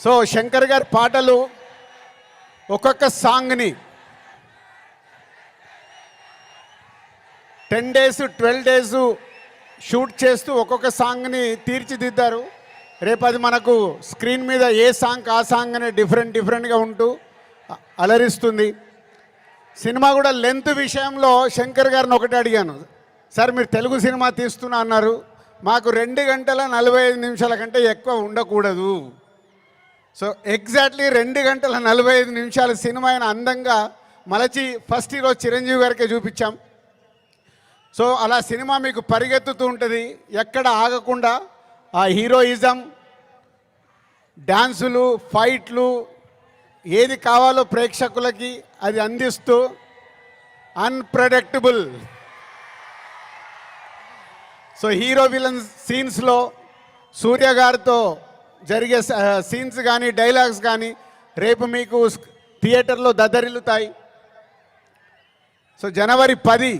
So Shankar గారి పాటలు ఒక్కొక్క సాంగ్ని 10 days 12 days షూట్ చేస్తూ ఒక్కొక్క సాంగ్ని తీర్చిదిద్దారు. రేపు అది మనకు స్క్రీన్ మీద ఏ సాంగ్ ఆ సాంగ్ అనే డిఫరెంట్గా ఉంటూ అలరిస్తుంది. సినిమా కూడా లెంత్ విషయంలో శంకర్ గారిని ఒకటి అడిగాను, సార్ మీరు తెలుగు సినిమా తీస్తున్నా అన్నారు, మాకు 2 గంటల 45 నిమిషాల కంటే ఎక్కువ ఉండకూడదు. సో ఎగ్జాక్ట్లీ 2 గంటల 45 నిమిషాల సినిమా అయిన అందంగా మలచి ఫస్ట్ ఈరోజు చిరంజీవి గారికే చూపించాం. సో అలా సినిమా మీకు పరిగెత్తుతూ ఉంటుంది, ఎక్కడ ఆగకుండా ఆ హీరోయిజం, డ్యాన్సులు, ఫైట్లు, ఏది కావాలో ప్రేక్షకులకి అది అందిస్తూ అన్ప్రెడిక్టబుల్. సో హీరో విలన్ సీన్స్లో సూర్య గారితో జరిగే సీన్స్ కానీ డైలాగ్స్ కానీ రేపు మీకు థియేటర్లో దద్దరిల్లుతాయి. సో జనవరి 10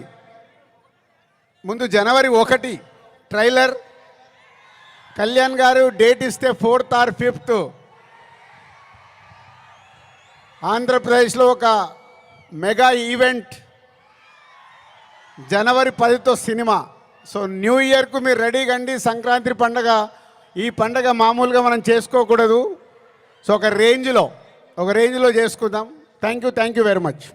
ముందు జనవరి 1 ట్రైలర్, కళ్యాణ్ గారు డేట్ ఇస్తే 4th or 5th ఆంధ్రప్రదేశ్లో ఒక మెగా ఈవెంట్, జనవరి 10తో సినిమా. సో న్యూ ఇయర్కు మీరు రెడీగా అండి. సంక్రాంతి పండగ, ఈ పండగ మామూలుగా మనం చేసుకోకూడదు. సో ఒక రేంజ్లో చేసుకుందాం. Thank you very much.